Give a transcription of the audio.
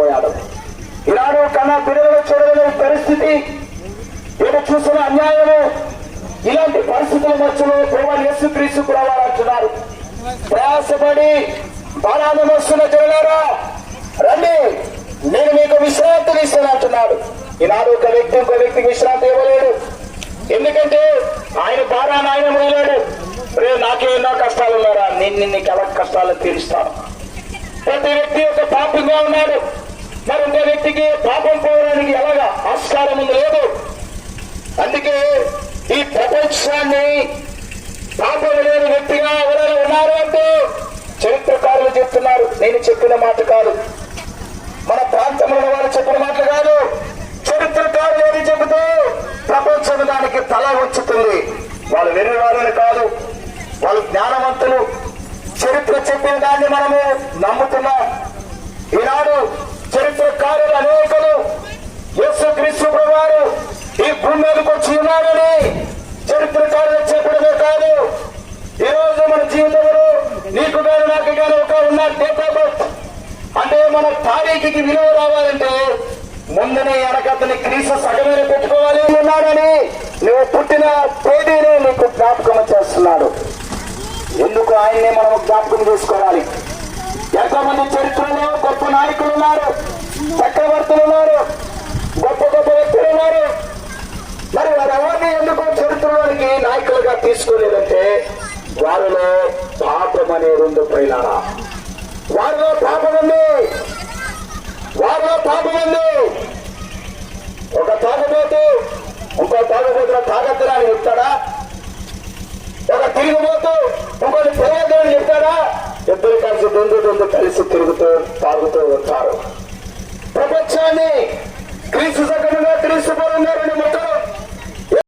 మర్చిపోయాడు. ఈనాడు కన్నా పిల్లలు చూడలేని పరిస్థితి, ఏదో చూసిన అన్యాయము, ఇలాంటి పరిస్థితుల మధ్యలో ప్రభువైన యేసుక్రీస్తు ప్రభువారు అంటున్నారు, ప్రయాసపడి భారాన్ని మోస్తున్న జనులారా రండి, నేను మీకు విశ్రాంతిని ఇస్తాను అంటున్నాడు. ఈనాడు ఒక వ్యక్తి ఇంకో వ్యక్తికి విశ్రాంతి ఇవ్వలేడు. ఎందుకంటే ఆయన భారాన్ని ఆయన మోయలేడు. నాకేమో కష్టాలు ఉన్నారా, నేను నీకు ఎలా కష్టాలను తీరుస్తాను. ప్రతి వ్యక్తి ఒక పాపంగా ఉన్నాడు. మరి ఇంకో వ్యక్తికి పాపం పోవడానికి ఎలాగా ఆస్కారం ఉంది లేదు. అందుకే ఈ ప్రపంచాన్ని పాపం లేని వ్యక్తిగా ఎవరైనా ఉన్నారు అంటే చరిత్రకారులు చెప్తున్నారు. నేను చెప్పిన మాట కాదు, మన ప్రాంతంలో వారు చెప్పిన మాట కాదు. చరిత్రకారులు ఏది చెబుతూ ప్రపంచం దానికి తల ఉంచుతుంది. వాళ్ళు వెర్రి వాళ్ళని కాదు, వాళ్ళు జ్ఞానవంతులు. చరిత్ర చెప్పిన దాన్ని మనము నమ్ముతున్నాం. ఈనాడు చరిత్రకారులు అనేకలు యేసుక్రీస్తు ప్రభువారు ఈ భూమి మీదకి వచ్చి ఉన్నారని చరిత్రకారులు చెప్పడమే కాదు, ఈ రోజు మన జీవితంలో నీకు కానీ నాకు కానీ ఒక ఉన్న డేట్ ఆఫ్ బర్త్ అంటే మన తారీఖుకి విలువ రావాలంటే ముందునే వెనకతని క్రీస్తు సగమైన పెట్టుకోవాలి. ఉన్నాడని నువ్వు పుట్టిన తేదీనే నీకు జ్ఞాపకం చేస్తున్నాడు. ఎందుకు ఆయన్నే మనం జ్ఞాపకం చేసుకోవాలి? ఎంతమంది చరిత్రలో గొప్ప నాయకులు ఉన్నారు, చక్రవర్తులు ఉన్నారు, గొప్ప గొప్ప వ్యక్తులు ఉన్నారు. మరి వారెవరిని ఎందుకు చరిత్రలోనికి నాయకులుగా తీసుకోలేదంటే వారిలో పాపం అనేది ఉంది. ప్రియులారా, వారిలో పాపం ఉంది, వారిలో పాపం ఉంది. ఒక తాగబోతూ ఇంకో తాగబోతున్న తాగద్దని చెప్తాడా? ఒక తిరిగిపోతూ ఇంకోటి తిరగద్దని చెప్తాడా? ఇద్దరు కలిసి దొందు కలిసి తిరుగుతూ తాగుతూ ఉంటారు.